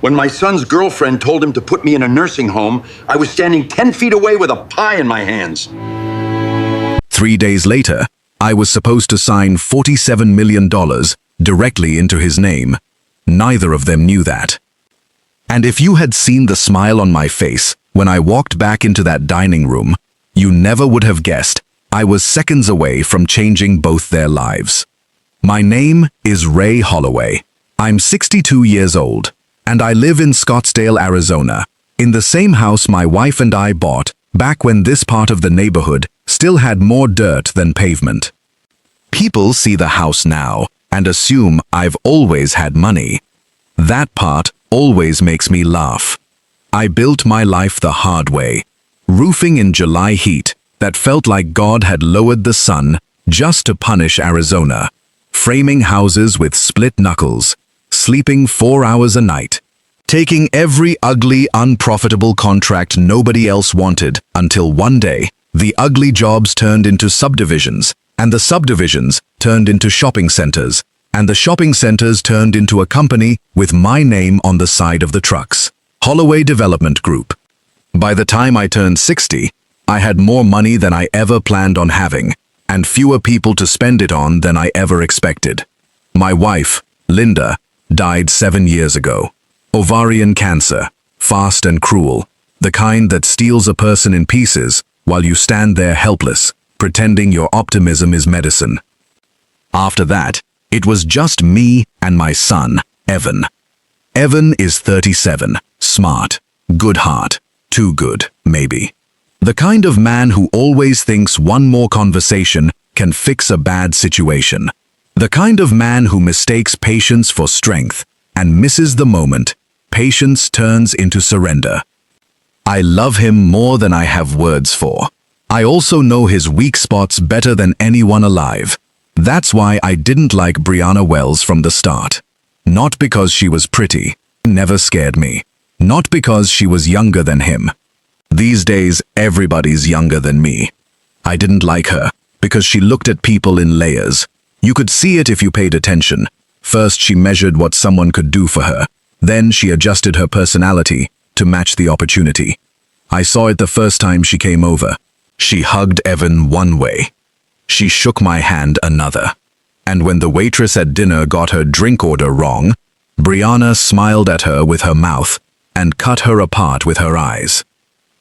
When my son's girlfriend told him to put me in a nursing home, I was standing 10 feet away with a pie in my hands. 3 days later, I was supposed to sign $47 million directly into his name. Neither of them knew that. And if you had seen the smile on my face when I walked back into that dining room, you never would have guessed I was seconds away from changing both their lives. My name is Ray Holloway. I'm 62 years old, and I live in Scottsdale, Arizona, in the same house my wife and I bought back when this part of the neighborhood still had more dirt than pavement. People see the house now and assume I've always had money. That part always makes me laugh. I built my life the hard way, roofing in July heat that felt like God had lowered the sun just to punish Arizona, framing houses with split knuckles, sleeping 4 hours a night, taking every ugly, unprofitable contract nobody else wanted until one day, the ugly jobs turned into subdivisions, and the subdivisions turned into shopping centers, and the shopping centers turned into a company with my name on the side of the trucks, Holloway Development Group. By the time I turned 60, I had more money than I ever planned on having, and fewer people to spend it on than I ever expected. My wife, Linda, died 7 years ago. Ovarian cancer, fast and cruel, the kind that steals a person in pieces while you stand there helpless, pretending your optimism is medicine. After that, it was just me and my son, Evan. Evan is 37, smart, good heart, too good, maybe. The kind of man who always thinks one more conversation can fix a bad situation. The kind of man who mistakes patience for strength and misses the moment patience turns into surrender. I love him more than I have words for. I also know his weak spots better than anyone alive. That's why I didn't like Brianna Wells from the start. Not because she was pretty, never scared me. Not because she was younger than him. These days, everybody's younger than me. I didn't like her because she looked at people in layers. You could see it if you paid attention. First, she measured what someone could do for her. Then she adjusted her personality to match the opportunity. I saw it the first time she came over. She hugged Evan one way. She shook my hand another. And when the waitress at dinner got her drink order wrong, Brianna smiled at her with her mouth and cut her apart with her eyes.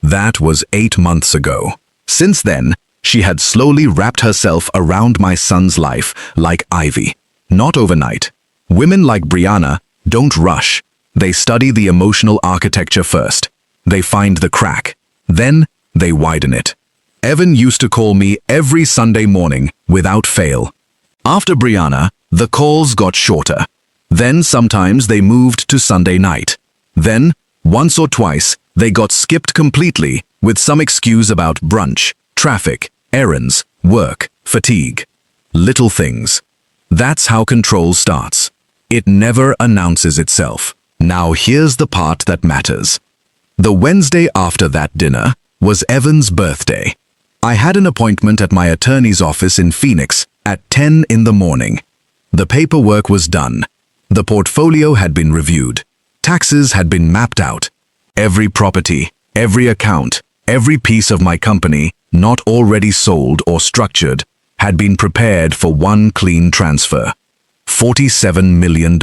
That was 8 months ago. Since then, she had slowly wrapped herself around my son's life like ivy. Not overnight. Women like Brianna don't rush. They study the emotional architecture first. They find the crack. Then, they widen it. Evan used to call me every Sunday morning without fail. After Brianna, the calls got shorter. Then sometimes they moved to Sunday night. Then, once or twice, they got skipped completely with some excuse about brunch, traffic, errands, work, fatigue. Little things. That's how control starts. It never announces itself. Now here's the part that matters. The Wednesday after that dinner was Evan's birthday. I had an appointment at my attorney's office in Phoenix at 10 in the morning. The paperwork was done. The portfolio had been reviewed. Taxes had been mapped out. Every property, every account, every piece of my company, not already sold or structured, had been prepared for one clean transfer. $47 million.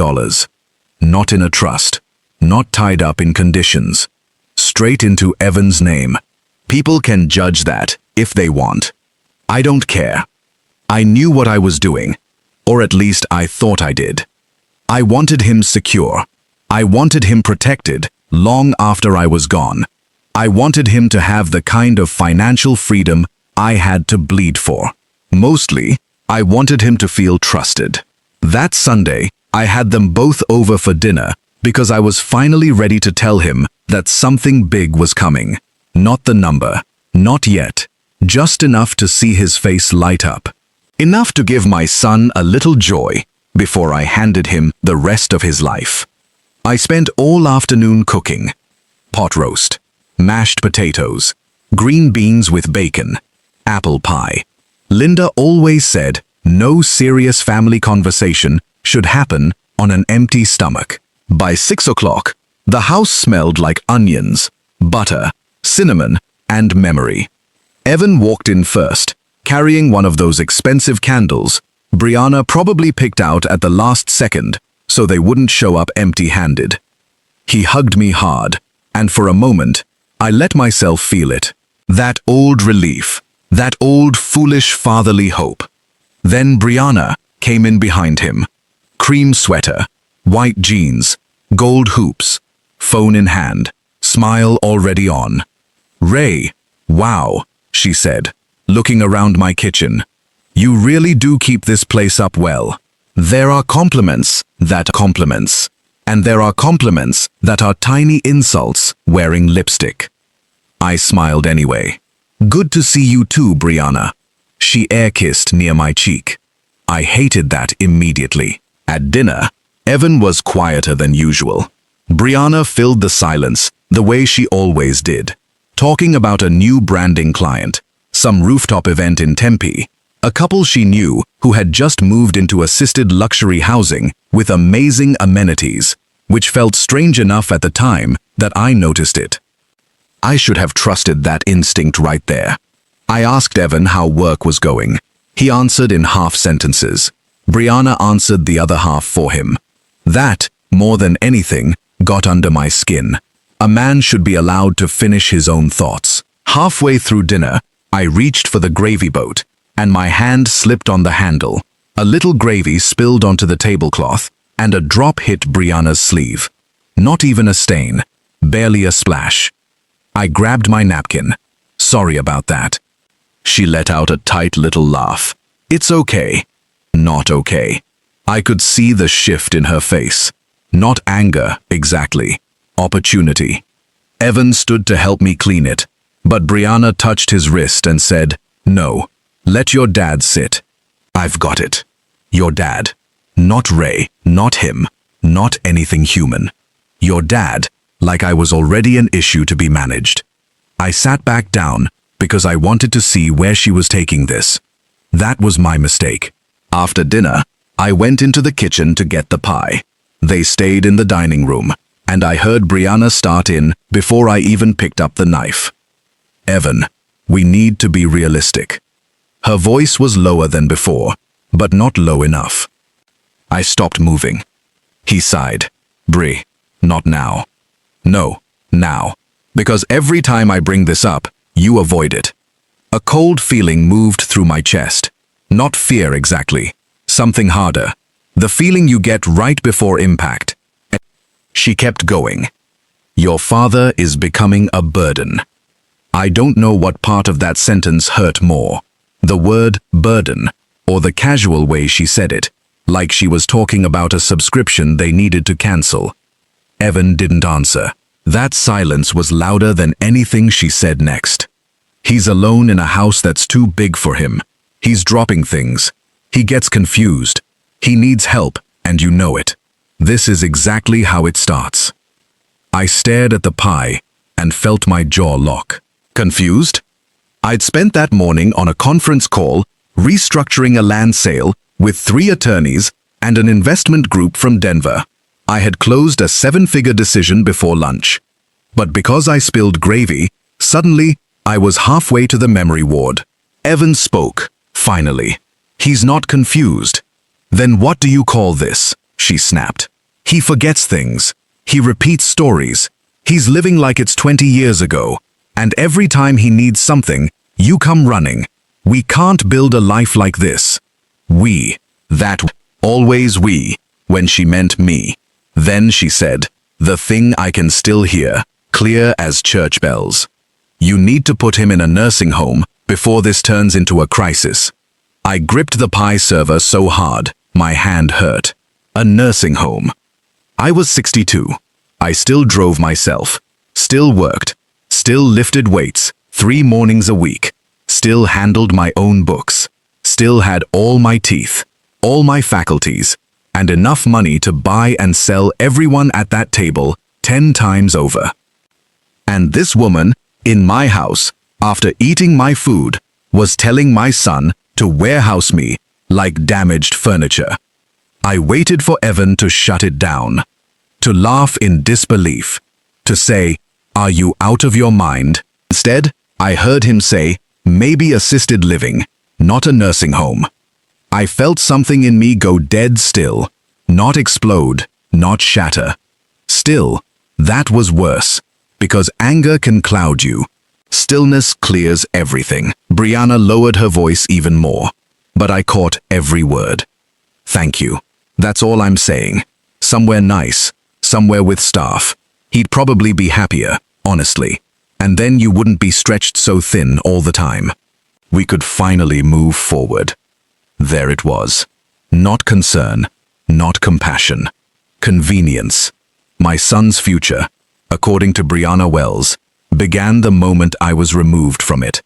Not in a trust. Not tied up in conditions. Straight into Evan's name. People can judge that if they want. I don't care. I knew what I was doing. Or at least I thought I did. I wanted him secure. I wanted him protected long after I was gone. I wanted him to have the kind of financial freedom I had to bleed for. Mostly, I wanted him to feel trusted. That Sunday, I had them both over for dinner because I was finally ready to tell him that something big was coming. Not the number. Not yet. Just enough to see his face light up. Enough to give my son a little joy before I handed him the rest of his life. I spent all afternoon cooking. Pot roast, mashed potatoes, green beans with bacon, apple pie. Linda always said no serious family conversation should happen on an empty stomach. By 6 o'clock, The house smelled like onions, butter, cinnamon, and memory. Evan walked in first, carrying one of those expensive candles Brianna probably picked out at the last second so they wouldn't show up empty-handed. He hugged me hard, and for a moment, I let myself feel it. That old relief, that old foolish fatherly hope. Then Brianna came in behind him. Cream sweater, white jeans, gold hoops, phone in hand, smile already on. "Ray, wow," she said, looking around my kitchen. "You really do keep this place up well. There are compliments that compliments, and there are compliments that are tiny insults wearing lipstick." I smiled anyway. "Good to see you too, Brianna." She air-kissed near my cheek. I hated that immediately. At dinner, Evan was quieter than usual. Brianna filled the silence the way she always did, talking about a new branding client, some rooftop event in Tempe, a couple she knew who had just moved into assisted luxury housing with amazing amenities, which felt strange enough at the time that I noticed it. I should have trusted that instinct right there. I asked Evan how work was going. He answered in half sentences. Brianna answered the other half for him. That, more than anything, got under my skin. A man should be allowed to finish his own thoughts. Halfway through dinner, I reached for the gravy boat, and my hand slipped on the handle. A little gravy spilled onto the tablecloth, and a drop hit Brianna's sleeve. Not even a stain, barely a splash. I grabbed my napkin. "Sorry about that." She let out a tight little laugh. "It's okay." Not okay. I could see the shift in her face. Not anger, exactly. Opportunity. Evan stood to help me clean it, but Brianna touched his wrist and said, "No, let your dad sit." "I've got it. Your dad. Not Ray, not him, not anything human. Your dad, like I was already an issue to be managed." I sat back down because I wanted to see where she was taking this. That was my mistake. After dinner, I went into the kitchen to get the pie. They stayed in the dining room, and I heard Brianna start in before I even picked up the knife. "Evan, we need to be realistic." Her voice was lower than before, but not low enough. I stopped moving. He sighed. "Bri, not now." "No, now. Because every time I bring this up, you avoid it." A cold feeling moved through my chest. Not fear exactly. Something harder. The feeling you get right before impact. She kept going. "Your father is becoming a burden." I don't know what part of that sentence hurt more. The word burden, or the casual way she said it, like she was talking about a subscription they needed to cancel. Evan didn't answer. That silence was louder than anything she said next. He's alone in a house that's too big for him. He's dropping things. He gets confused. He needs help, and you know it. This is exactly how it starts. I stared at the pie and felt my jaw lock. Confused? I'd spent that morning on a conference call, restructuring a land sale with 3 attorneys and an investment group from Denver. I had closed a 7-figure decision before lunch. But because I spilled gravy, suddenly I was halfway to the memory ward. Evan spoke, finally. "He's not confused." "Then what do you call this?" she snapped. "He forgets things. He repeats stories. He's living like it's 20 years ago. And every time he needs something, you come running. We can't build a life like this." "We." That always we, when she meant me. Then she said, the thing I can still hear, clear as church bells. "You need to put him in a nursing home before this turns into a crisis." I gripped the pie server so hard, my hand hurt. A nursing home. I was 62. I still drove myself, still worked, still lifted weights 3 mornings a week, still handled my own books, still had all my teeth, all my faculties, and enough money to buy and sell everyone at that table 10 times over. And this woman, in my house, after eating my food, was telling my son to warehouse me like damaged furniture. I waited for Evan to shut it down. to laugh in disbelief, to say, "Are you out of your mind?" Instead, I heard him say, "Maybe assisted living, not a nursing home." I felt something in me go dead still, not explode, not shatter. Still, that was worse, because anger can cloud you. Stillness clears everything. Brianna lowered her voice even more, but I caught every word. "Thank you. That's all I'm saying. Somewhere nice, somewhere with staff. He'd probably be happier, honestly. And then you wouldn't be stretched so thin all the time. We could finally move forward." There it was. Not concern, not compassion. Convenience. My son's future, according to Brianna Wells, began the moment I was removed from it.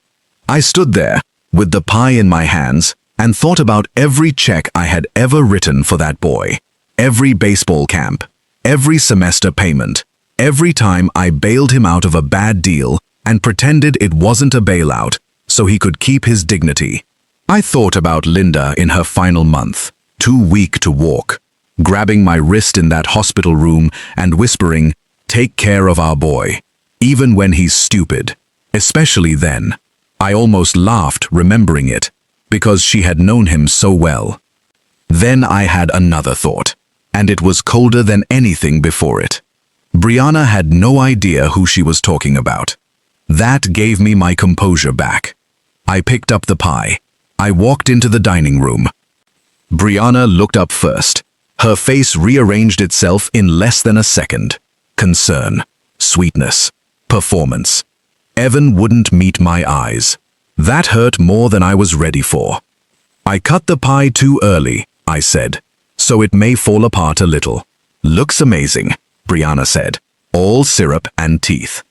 I stood there, with the pie in my hands, and thought about every check I had ever written for that boy. Every baseball camp, every semester payment, every time I bailed him out of a bad deal and pretended it wasn't a bailout so he could keep his dignity. I thought about Linda in her final month, too weak to walk, grabbing my wrist in that hospital room and whispering, "Take care of our boy, even when he's stupid." Especially then. I almost laughed remembering it, because she had known him so well. Then I had another thought, and it was colder than anything before it. Brianna had no idea who she was talking about. That gave me my composure back. I picked up the pie. I walked into the dining room. Brianna looked up first. Her face rearranged itself in less than a second. Concern, sweetness, performance. Evan wouldn't meet my eyes. That hurt more than I was ready for. "I cut the pie too early," I said, "so it may fall apart a little." "Looks amazing," Brianna said. "All syrup and teeth."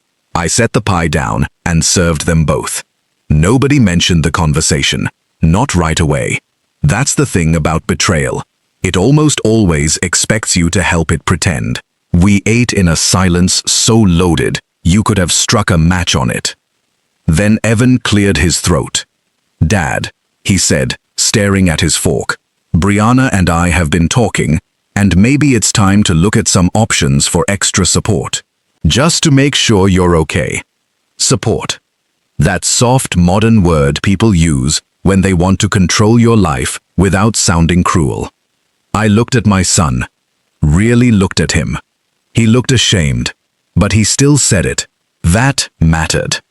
I set the pie down and served them both. Nobody mentioned the conversation. Not right away. That's the thing about betrayal. It almost always expects you to help it pretend. We ate in a silence so loaded, you could have struck a match on it. Then Evan cleared his throat. "Dad," he said, staring at his fork, "Brianna and I have been talking, and maybe it's time to look at some options for extra support. Just to make sure you're okay." Support. That soft modern word people use when they want to control your life without sounding cruel. I looked at my son. Really looked at him. He looked ashamed, but he still said it. That mattered.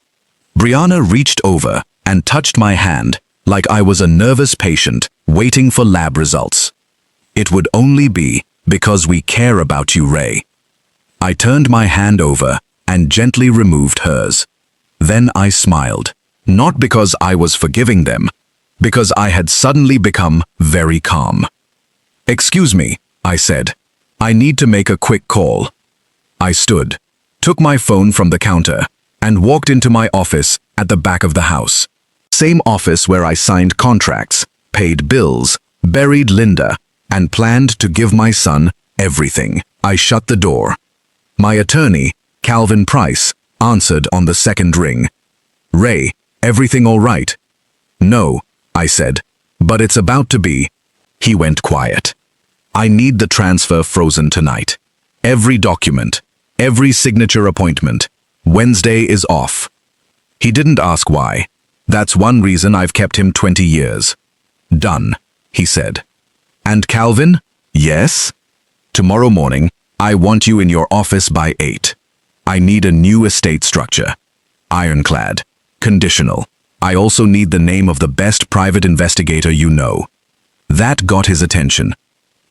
Brianna reached over and touched my hand like I was a nervous patient waiting for lab results. "It would only be because we care about you, Ray." I turned my hand over and gently removed hers. Then I smiled, not because I was forgiving them, because I had suddenly become very calm. "Excuse me," I said. "I need to make a quick call." I stood, took my phone from the counter, and walked into my office at the back of the house. Same office where I signed contracts, paid bills, buried Linda, and planned to give my son everything. I shut the door. My attorney, Calvin Price, answered on the second ring. "Ray, everything all right?" "No," I said, "but it's about to be." He went quiet. "I need the transfer frozen tonight. Every document, every signature appointment. Wednesday is off." He didn't ask why. "That's one reason I've kept him 20 years. "Done," he said. "And Calvin?" "Yes?" "Tomorrow morning, I want you in your office by 8. I need a new estate structure. Ironclad. Conditional. I also need the name of the best private investigator you know." That got his attention.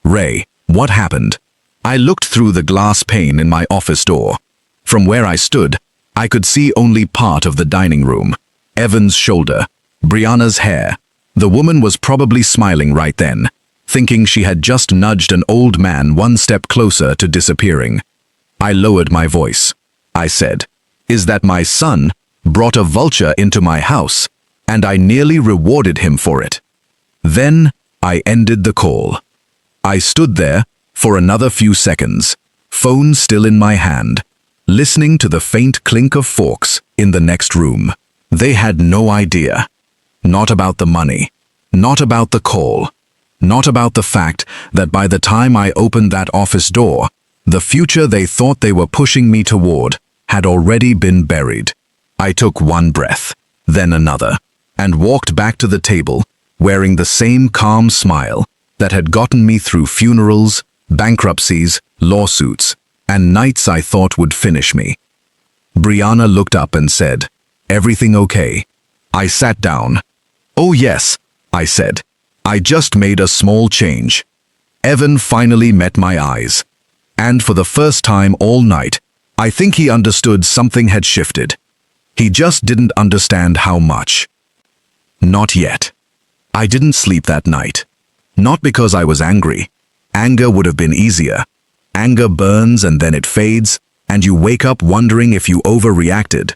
"Ray, what happened?" I looked through the glass pane in my office door. From where I stood, I could see only part of the dining room. Evan's shoulder, Brianna's hair. The woman was probably smiling right then, thinking she had just nudged an old man one step closer to disappearing. I lowered my voice. I said, "Is that my son brought a vulture into my house, and I nearly rewarded him for it." Then I ended the call. I stood there for another few seconds, phone still in my hand, listening to the faint clink of forks in the next room. They had no idea. Not about the money, not about the call, not about the fact that by the time I opened that office door, The future they thought they were pushing me toward had already been buried. I took one breath, then another, and walked back to the table, wearing the same calm smile that had gotten me through funerals, bankruptcies, lawsuits, and nights I thought would finish me. Brianna looked up and said, "Everything okay?" I sat down. "Oh yes," I said. "I just made a small change." Evan finally met my eyes. And for the first time all night, I think he understood something had shifted. He just didn't understand how much. Not yet. I didn't sleep that night. Not because I was angry. Anger would have been easier. Anger burns and then it fades, and you wake up wondering if you overreacted.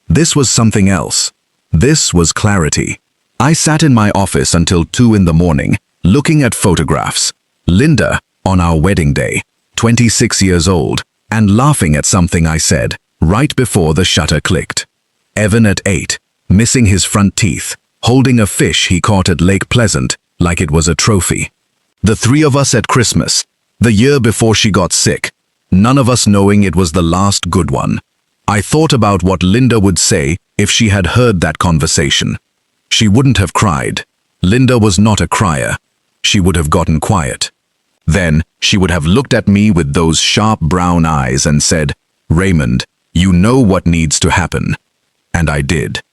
This was something else. This was clarity. I sat in my office until 2 in the morning, looking at photographs. Linda, on our wedding day, 26 years old, and laughing at something I said, right before the shutter clicked. Evan at 8, missing his front teeth, holding a fish he caught at Lake Pleasant like it was a trophy. The 3 of us at Christmas, the year before she got sick, none of us knowing it was the last good one. I thought about what Linda would say if she had heard that conversation. She wouldn't have cried. Linda was not a crier. She would have gotten quiet. Then she would have looked at me with those sharp brown eyes and said, "Raymond, you know what needs to happen." And I did.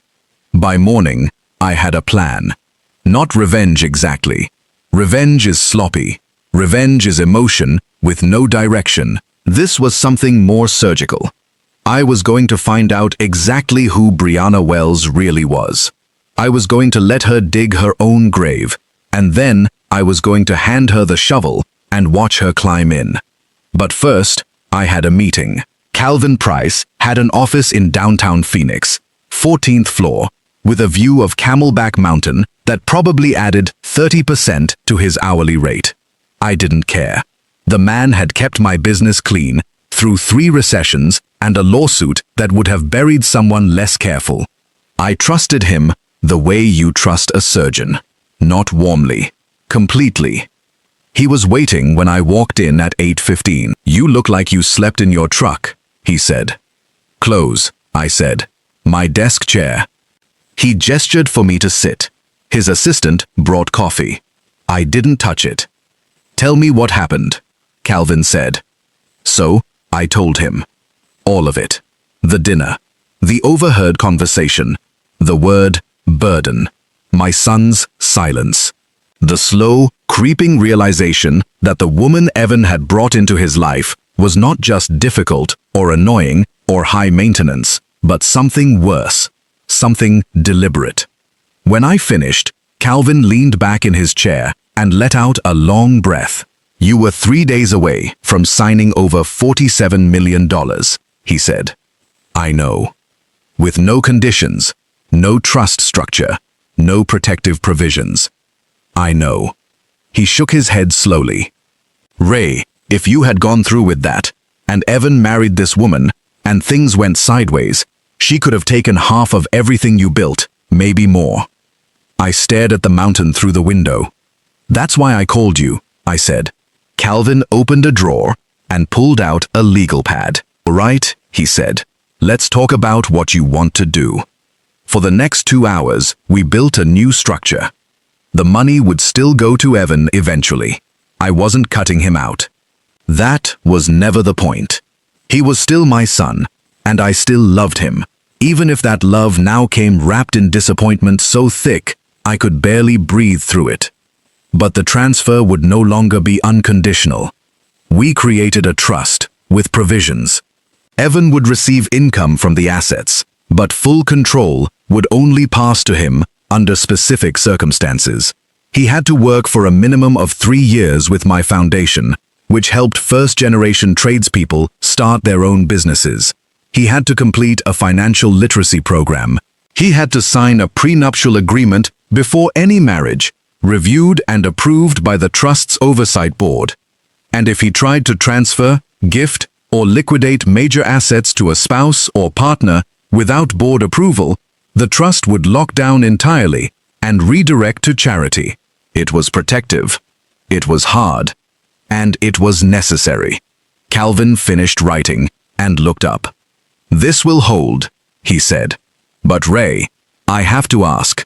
By morning, I had a plan. Not revenge exactly. Revenge is sloppy. Revenge is emotion with no direction. This was something more surgical. I was going to find out exactly who Brianna Wells really was. I was going to let her dig her own grave, and then I was going to hand her the shovel and watch her climb in. But first, I had a meeting. Calvin Price had an office in downtown Phoenix, 14th floor, with a view of Camelback Mountain that probably added 30% to his hourly rate. I didn't care. The man had kept my business clean through 3 recessions and a lawsuit that would have buried someone less careful. I trusted him the way you trust a surgeon. Not warmly. Completely. He was waiting when I walked in at 8:15. "You look like you slept in your truck," he said. "Close," I said. "My desk chair." He gestured for me to sit. His assistant brought coffee. I didn't touch it. "Tell me what happened," Calvin said. So, I told him. All of it. The dinner. The overheard conversation. The word burden. My son's silence. The slow, creeping realization that the woman Evan had brought into his life was not just difficult or annoying or high maintenance, but something worse. Something deliberate. When I finished, Calvin leaned back in his chair and let out a long breath. "You were 3 days away from signing over $47 million, he said. "I know. With no conditions, no trust structure, no protective provisions. I know." He shook his head slowly. "Ray, if you had gone through with that, and Evan married this woman, and things went sideways, she could have taken half of everything you built, maybe more." I stared at the mountain through the window. "That's why I called you," I said. Calvin opened a drawer and pulled out a legal pad. "All right," he said. "Let's talk about what you want to do." For the next 2 hours, we built a new structure. The money would still go to Evan eventually. I wasn't cutting him out. That was never the point. He was still my son, and I still loved him, even if that love now came wrapped in disappointment so thick I could barely breathe through it. But the transfer would no longer be unconditional. We created a trust with provisions. Evan would receive income from the assets, but full control would only pass to him under specific circumstances. He had to work for a minimum of 3 years with my foundation, which helped first-generation tradespeople start their own businesses. He had to complete a financial literacy program. He had to sign a prenuptial agreement before any marriage, reviewed and approved by the Trust's Oversight Board. And if he tried to transfer, gift, or liquidate major assets to a spouse or partner without board approval, the Trust would lock down entirely and redirect to charity. It was protective. It was hard. And it was necessary. Calvin finished writing and looked up. "This will hold," he said. "But Ray, I have to ask,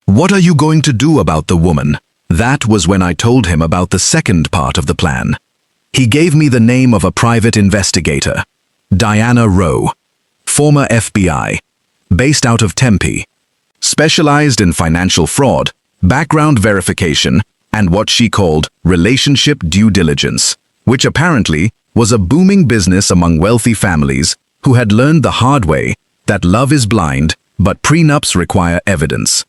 what are you going to do about the woman?" That was when I told him about the second part of the plan. He gave me the name of a private investigator, Diana Rowe, former FBI, based out of Tempe, specialized in financial fraud, background verification, and what she called relationship due diligence, which apparently was a booming business among wealthy families who had learned the hard way that love is blind, but prenups require evidence.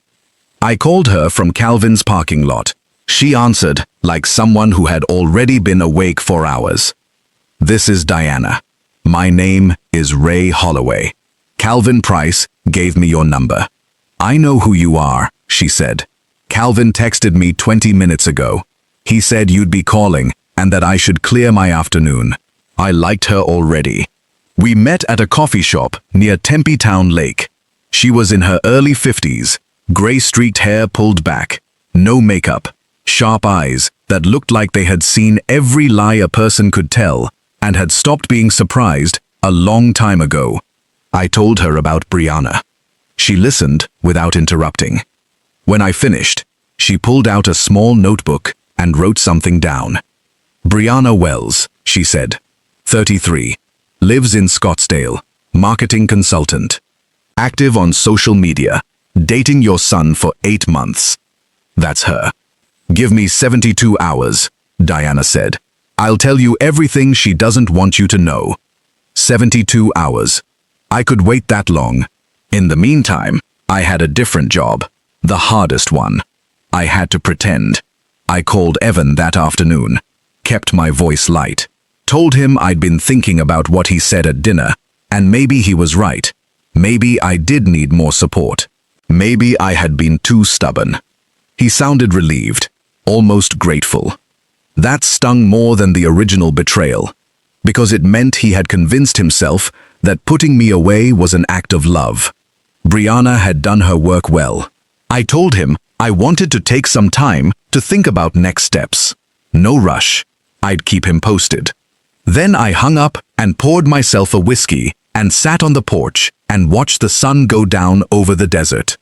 I called her from Calvin's parking lot. She answered like someone who had already been awake for hours. "This is Diana. My name is Ray Holloway. Calvin Price gave me your number." "I know who you are," she said. "Calvin texted me 20 minutes ago. He said you'd be calling and that I should clear my afternoon." I liked her already. We met at a coffee shop near Tempe Town Lake. She was in her early 50s, gray-streaked hair pulled back, no makeup, sharp eyes that looked like they had seen every lie a person could tell and had stopped being surprised a long time ago. I told her about Brianna. She listened without interrupting. When I finished, she pulled out a small notebook and wrote something down. "Brianna Wells," she said, 33, lives in Scottsdale, marketing consultant, active on social media, dating your son for 8 months. That's her. "Give me 72 hours, Diana said. "I'll tell you everything she doesn't want you to know." 72 hours. I could wait that long. In the meantime, I had a different job, the hardest one. I had to pretend. I called Evan that afternoon, kept my voice light, told him I'd been thinking about what he said at dinner, and maybe he was right. Maybe I did need more support. Maybe I had been too stubborn. He sounded relieved, almost grateful. That stung more than the original betrayal, because it meant he had convinced himself that putting me away was an act of love. Brianna had done her work well. I told him I wanted to take some time to think about next steps. No rush. I'd keep him posted. Then I hung up and poured myself a whiskey and sat on the porch and watched the sun go down over the desert.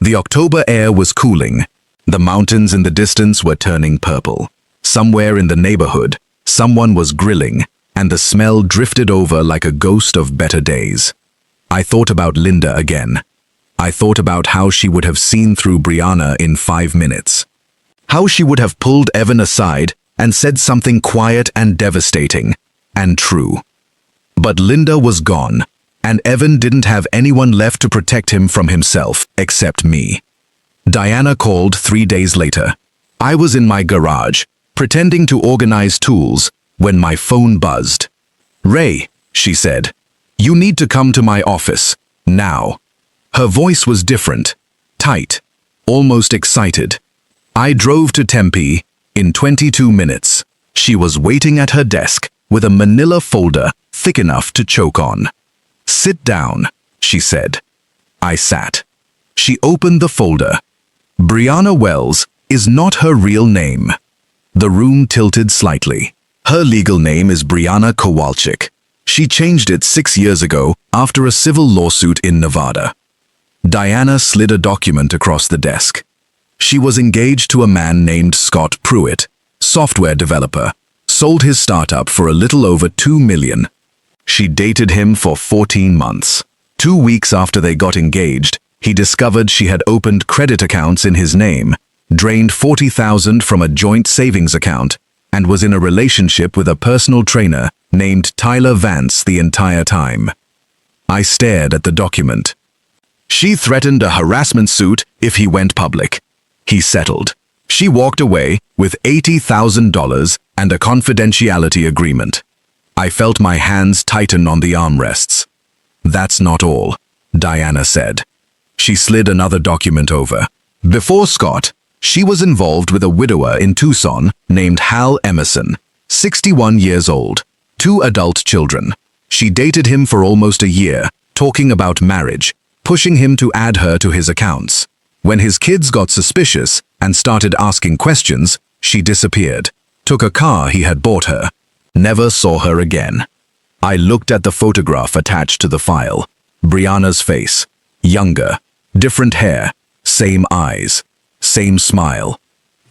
The October air was cooling. The mountains in the distance were turning purple. Somewhere in the neighborhood, someone was grilling, and the smell drifted over like a ghost of better days. I thought about Linda again. I thought about how she would have seen through Brianna in 5 minutes. How she would have pulled Evan aside and said something quiet and devastating, and true. But Linda was gone, and Evan didn't have anyone left to protect him from himself except me. Diana called 3 days later. I was in my garage, pretending to organize tools, when my phone buzzed. "Ray," she said, "you need to come to my office, now." Her voice was different, tight, almost excited. I drove to Tempe in 22 minutes. She was waiting at her desk with a manila folder thick enough to choke on. "Sit down," she said. I sat. She opened the folder. Brianna Wells is not her real name. The room tilted slightly. Her legal name is Brianna Kowalczyk. She changed it 6 years ago after a civil lawsuit in Nevada. Diana slid a document across the desk. She was engaged to a man named Scott Pruitt, software developer, sold his startup for a little over $2 million. She dated him for 14 months. 2 weeks after they got engaged, he discovered she had opened credit accounts in his name, drained $40,000 from a joint savings account, and was in a relationship with a personal trainer named Tyler Vance the entire time. I stared at the document. She threatened a harassment suit if he went public. He settled. She walked away with $80,000 and a confidentiality agreement. I felt my hands tighten on the armrests. "That's not all," Diana said. She slid another document over. Before Scott, she was involved with a widower in Tucson named Hal Emerson, 61 years old, 2 adult children. She dated him for almost a year, talking about marriage, pushing him to add her to his accounts. When his kids got suspicious and started asking questions, she disappeared, took a car he had bought her. Never saw her again. I looked at the photograph attached to the file. Brianna's face. Younger. Different hair. Same eyes. Same smile.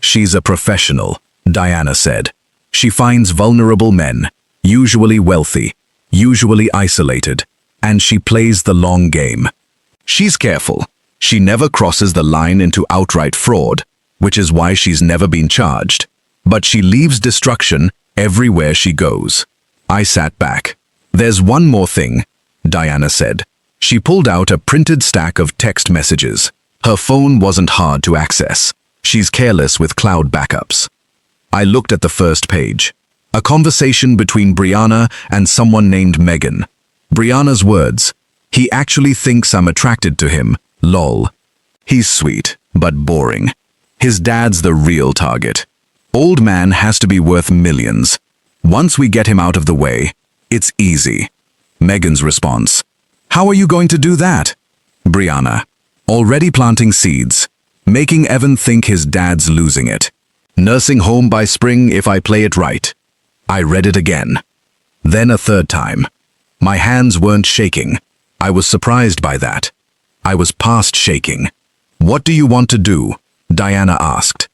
She's a professional, Diana said. She finds vulnerable men, usually wealthy, usually isolated, and she plays the long game. She's careful. She never crosses the line into outright fraud, which is why she's never been charged. But she leaves destruction everywhere she goes. I sat back. There's one more thing, Diana said. She pulled out a printed stack of text messages. Her phone wasn't hard to access. She's careless with cloud backups. I looked at the first page. A conversation between Brianna and someone named Megan. Brianna's words. He actually thinks I'm attracted to him. Lol. He's sweet, but boring. His dad's the real target. Old man has to be worth millions. Once we get him out of the way, it's easy. Megan's response. How are you going to do that? Brianna. Already planting seeds. Making Evan think his dad's losing it. Nursing home by spring if I play it right. I read it again. Then a third time. My hands weren't shaking. I was surprised by that. I was past shaking. What do you want to do? Diana asked.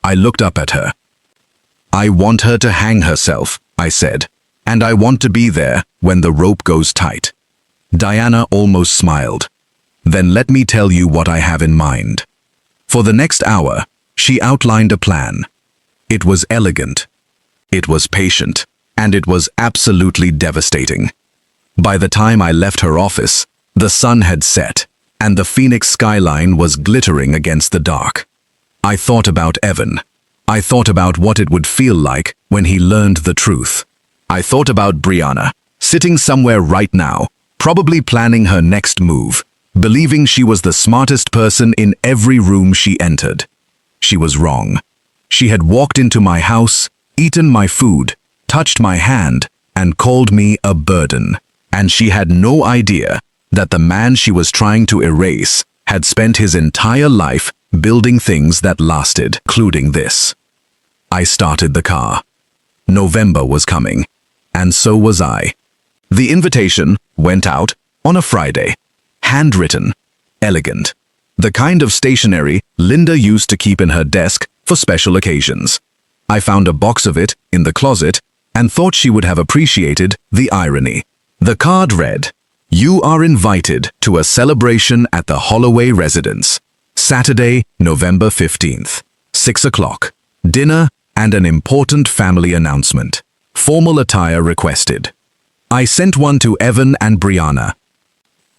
I looked up at her. I want her to hang herself, I said. And I want to be there when the rope goes tight. Diana almost smiled. Then let me tell you what I have in mind. For the next hour, she outlined a plan. It was elegant. It was patient. And it was absolutely devastating. By the time I left her office, the sun had set, and the Phoenix skyline was glittering against the dark. I thought about Evan. I thought about what it would feel like when he learned the truth. I thought about Brianna, sitting somewhere right now, probably planning her next move, believing she was the smartest person in every room she entered. She was wrong. She had walked into my house, eaten my food, touched my hand, and called me a burden. And she had no idea that the man she was trying to erase had spent his entire life building things that lasted, including this. I started the car. November was coming, and so was I. The invitation went out on a Friday. Handwritten, elegant. The kind of stationery Linda used to keep in her desk for special occasions. I found a box of it in the closet and thought she would have appreciated the irony. The card read, "You are invited to a celebration at the Holloway residence. Saturday, November 15th, 6 o'clock. Dinner and an important family announcement. Formal attire requested." I sent one to Evan and Brianna.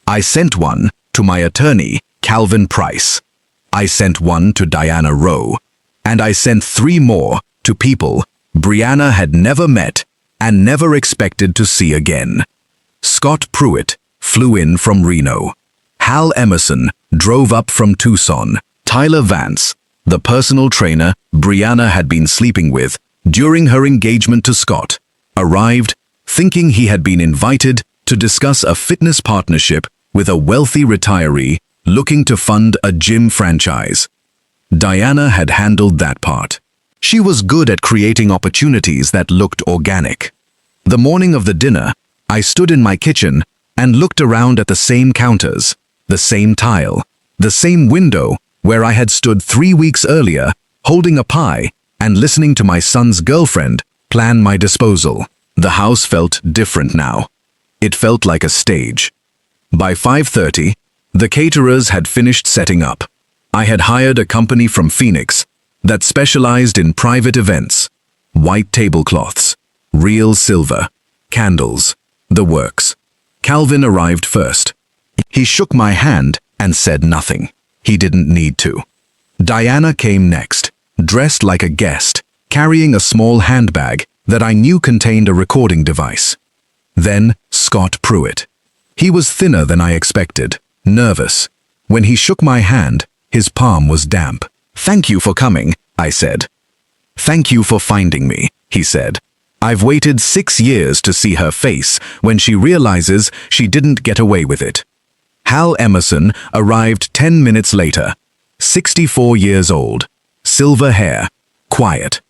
I sent one to my attorney, Calvin Price. I sent one to Diana Rowe. And I sent 3 more to people Brianna had never met and never expected to see again. Scott Pruitt flew in from Reno. Hal Emerson drove up from Tucson. Tyler Vance, the personal trainer Brianna had been sleeping with during her engagement to Scott, arrived thinking he had been invited to discuss a fitness partnership with a wealthy retiree looking to fund a gym franchise. Diana had handled that part. She was good at creating opportunities that looked organic. The morning of the dinner, I stood in my kitchen and looked around at the same counters, the same tile, the same window where I had stood 3 weeks earlier, holding a pie and listening to my son's girlfriend plan my disposal. The house felt different now. It felt like a stage. By 5:30, the caterers had finished setting up. I had hired a company from Phoenix that specialized in private events, white tablecloths, real silver, candles, the works. Calvin arrived first. He shook my hand and said nothing. He didn't need to. Diana came next, dressed like a guest, carrying a small handbag that I knew contained a recording device. Then Scott Pruitt. He was thinner than I expected, nervous. When he shook my hand, his palm was damp. "Thank you for coming," I said. "Thank you for finding me," he said. "I've waited 6 years to see her face when she realizes she didn't get away with it." Hal Emerson arrived 10 minutes later, 64 years old, silver hair, quiet.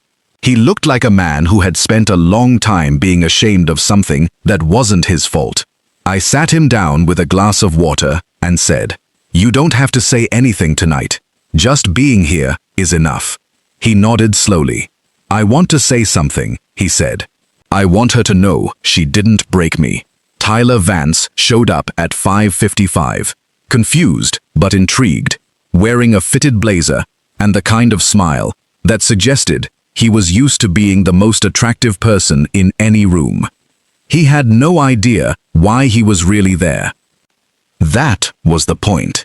He looked like a man who had spent a long time being ashamed of something that wasn't his fault. I sat him down with a glass of water and said, "You don't have to say anything tonight. Just being here is enough." He nodded slowly. "I want to say something," he said. "I want her to know she didn't break me." Tyler Vance showed up at 5:55, confused but intrigued, wearing a fitted blazer and the kind of smile that suggested he was used to being the most attractive person in any room. He had no idea why he was really there. That was the point.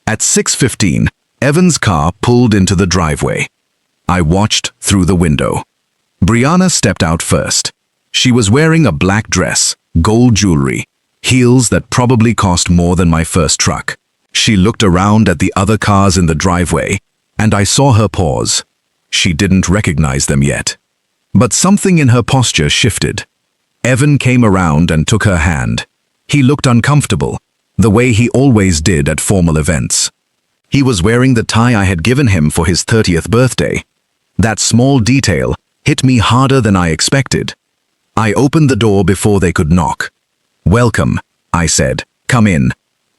At 6:15, Evan's car pulled into the driveway. I watched through the window. Brianna stepped out first. She was wearing a black dress, gold jewelry, heels that probably cost more than my first truck. She looked around at the other cars in the driveway, and I saw her pause. She didn't recognize them yet. But something in her posture shifted. Evan came around and took her hand. He looked uncomfortable, the way he always did at formal events. He was wearing the tie I had given him for his 30th birthday. That small detail hit me harder than I expected. I opened the door before they could knock. "Welcome," I said. "Come in."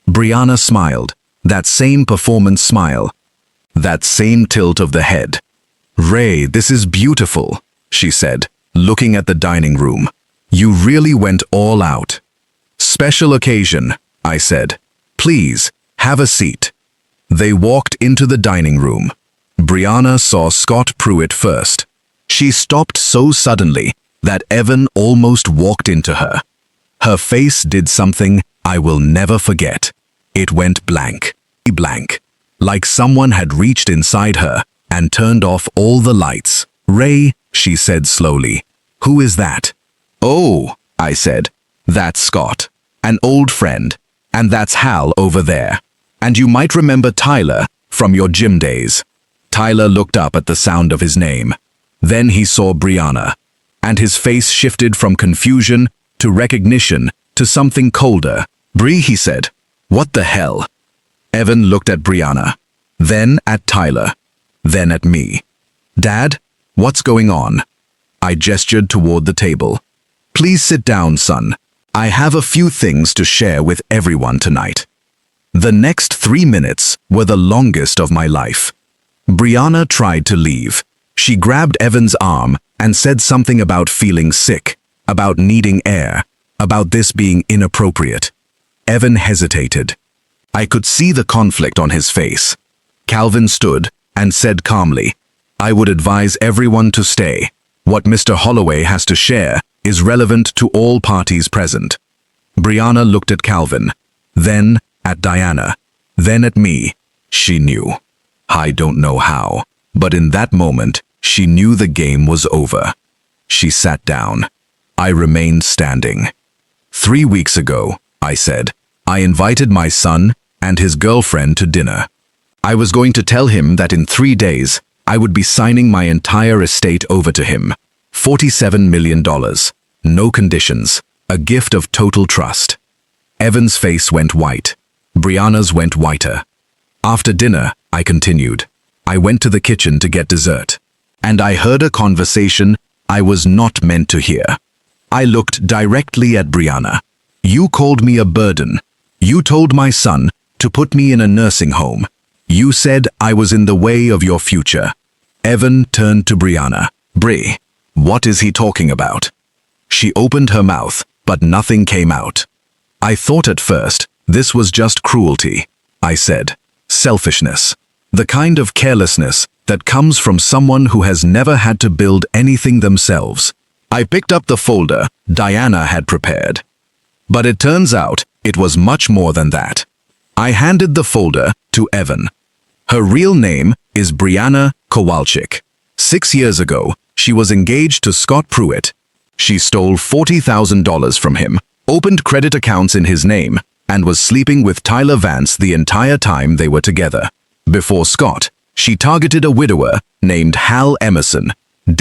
Brianna smiled, that same performance smile, that same tilt of the head. "Ray, this is beautiful," she said, looking at the dining room. "You really went all out." "Special occasion," I said. "Please, have a seat." They walked into the dining room. Brianna saw Scott Pruitt first. She stopped so suddenly that Evan almost walked into her. Her face did something I will never forget. It went blank, like someone had reached inside her and turned off all the lights. "Ray," she said slowly. "Who is that?" "Oh," I said. "That's Scott, an old friend, and that's Hal over there. And you might remember Tyler from your gym days." Tyler looked up at the sound of his name. Then he saw Brianna, and his face shifted from confusion to recognition to something colder. "Bri," he said. "What the hell?" Evan looked at Brianna, then at Tyler, then at me. "Dad, what's going on?" I gestured toward the table. "Please sit down, son. I have a few things to share with everyone tonight." The next 3 minutes were the longest of my life. Brianna tried to leave. She grabbed Evan's arm and said something about feeling sick, about needing air, about this being inappropriate. Evan hesitated. I could see the conflict on his face. Calvin stood and said calmly, "I would advise everyone to stay. What Mr. Holloway has to share is relevant to all parties present." Brianna looked at Calvin, then at Diana, then at me. She knew. I don't know how, but in that moment, she knew the game was over. She sat down. I remained standing. 3 weeks ago, I said, I invited my son and his girlfriend to dinner. I was going to tell him that in 3 days, I would be signing my entire estate over to him. $47 million. No conditions. A gift of total trust. Evan's face went white. Brianna's went whiter. After dinner, I continued. I went to the kitchen to get dessert. And I heard a conversation I was not meant to hear. I looked directly at Brianna. "You called me a burden. You told my son to put me in a nursing home. You said I was in the way of your future." Evan turned to Brianna. "Bri, what is he talking about?" She opened her mouth, but nothing came out. I thought at first this was just cruelty. I said, selfishness. The kind of carelessness that comes from someone who has never had to build anything themselves. I picked up the folder Diana had prepared. But it turns out it was much more than that. I handed the folder to Evan. Her real name is Brianna Kowalczyk. 6 years ago, she was engaged to Scott Pruitt. She stole $40,000 from him, opened credit accounts in his name, and was sleeping with Tyler Vance the entire time they were together. Before Scott, she targeted a widower named Hal Emerson,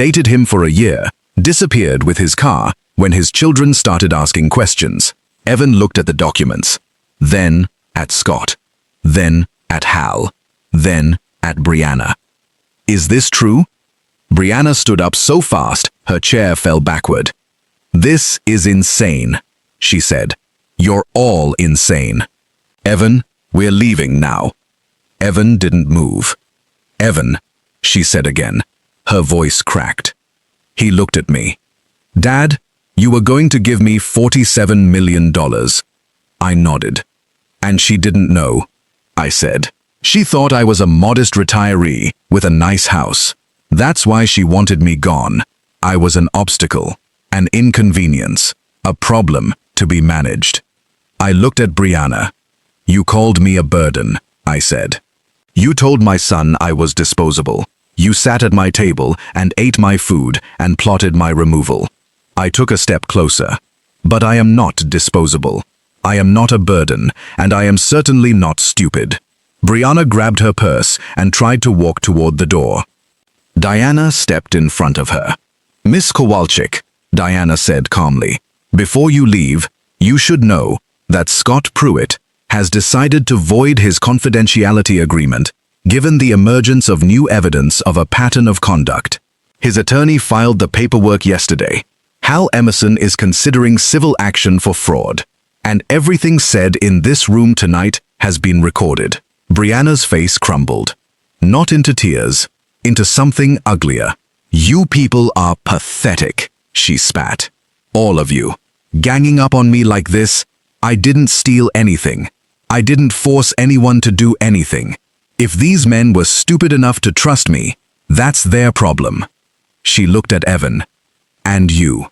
dated him for a year, disappeared with his car when his children started asking questions. Evan looked at the documents, then at Scott, then at Hal, then at Brianna. "Is this true?" Brianna stood up so fast, her chair fell backward. "This is insane," she said. "You're all insane. Evan, we're leaving now." Evan didn't move. "Evan," she said again. Her voice cracked. He looked at me. "Dad, you were going to give me $47 million. I nodded. "And she didn't know," I said. "She thought I was a modest retiree with a nice house. That's why she wanted me gone. I was an obstacle, an inconvenience, a problem to be managed." I looked at Brianna. "You called me a burden," I said. "You told my son I was disposable. You sat at my table and ate my food and plotted my removal. I took a step closer. But I am not disposable. I am not a burden, and I am certainly not stupid." Brianna grabbed her purse and tried to walk toward the door. Diana stepped in front of her. "Miss Kowalczyk," Diana said calmly, "before you leave, you should know that Scott Pruitt has decided to void his confidentiality agreement given the emergence of new evidence of a pattern of conduct. His attorney filed the paperwork yesterday. Hal Emerson is considering civil action for fraud, and everything said in this room tonight has been recorded." Brianna's face crumbled. Not into tears, into something uglier. "You people are pathetic," she spat. "All of you. Ganging up on me like this. I didn't steal anything. I didn't force anyone to do anything. If these men were stupid enough to trust me, that's their problem." She looked at Evan. "And you?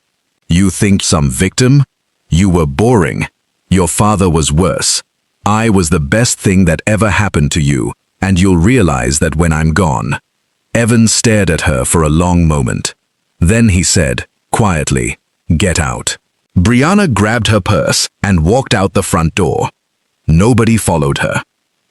You think some victim? You were boring. Your father was worse. I was the best thing that ever happened to you, and you'll realize that when I'm gone." Evan stared at her for a long moment. Then he said, quietly, "Get out." Brianna grabbed her purse and walked out the front door. Nobody followed her.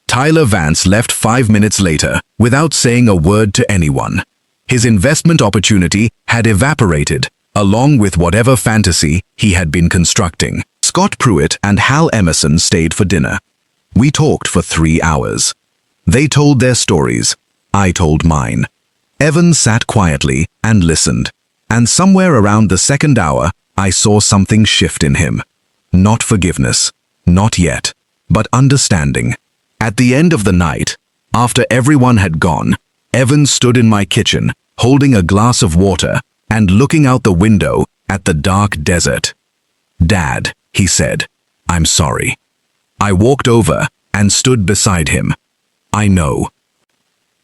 Tyler Vance left 5 minutes later without saying a word to anyone. His investment opportunity had evaporated, along with whatever fantasy he had been constructing. Scott Pruitt and Hal Emerson stayed for dinner. We talked for 3 hours. They told their stories. I told mine. Evan sat quietly and listened, and somewhere around the second hour, I saw something shift in him. Not forgiveness, not yet, but understanding. At the end of the night, after everyone had gone, Evan stood in my kitchen, holding a glass of water and looking out the window at the dark desert. "Dad," he said, "I'm sorry." I walked over and stood beside him. "I know.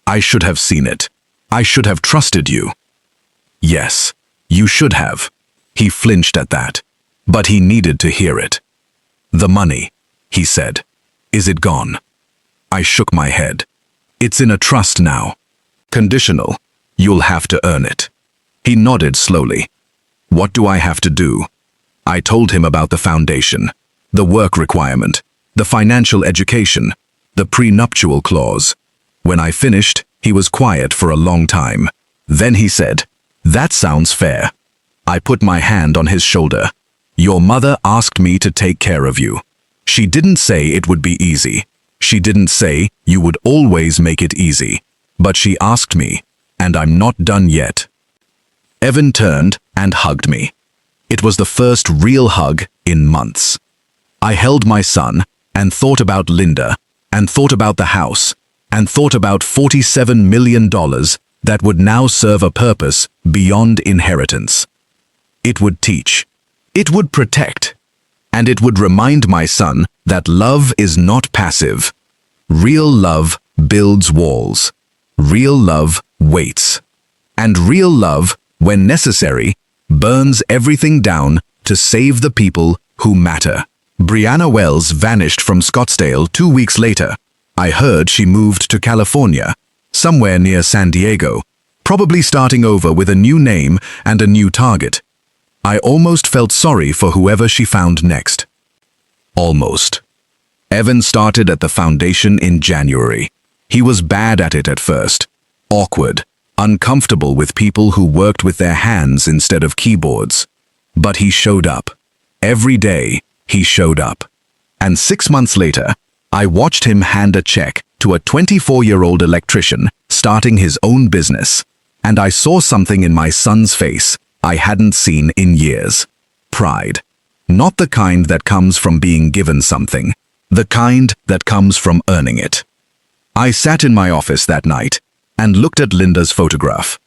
I should have seen it. I should have trusted you." "Yes, you should have." He flinched at that, but he needed to hear it. "The money," he said. "Is it gone?" I shook my head. "It's in a trust now. Conditional. You'll have to earn it." He nodded slowly. "What do I have to do?" I told him about the foundation, the work requirement, the financial education, the prenuptial clause. When I finished, he was quiet for a long time. Then he said, "That sounds fair." I put my hand on his shoulder. "Your mother asked me to take care of you. She didn't say it would be easy. She didn't say you would always make it easy. But she asked me, and I'm not done yet." Evan turned and hugged me. It was the first real hug in months. I held my son and thought about Linda, and thought about the house, and thought about $47 million that would now serve a purpose beyond inheritance. It would teach. It would protect. And it would remind my son that love is not passive. Real love builds walls. Real love waits. And real love, when necessary, burns everything down to save the people who matter. Brianna Wells vanished from Scottsdale 2 weeks later. I heard she moved to California, somewhere near San Diego, probably starting over with a new name and a new target. I almost felt sorry for whoever she found next. Almost. Evan started at the foundation in January. He was bad at it at first. Awkward, uncomfortable with people who worked with their hands instead of keyboards. But he showed up. Every day, he showed up. And 6 months later, I watched him hand a check to a 24-year-old electrician starting his own business. and I saw something in my son's face I hadn't seen in years. Pride. Not the kind that comes from being given something, the kind that comes from earning it. I sat in my office that night and looked at Linda's photograph.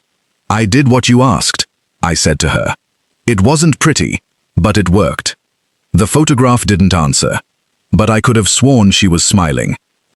"I did what you asked," I said to her. "It wasn't pretty, but it worked." The photograph didn't answer, but I could have sworn she was smiling.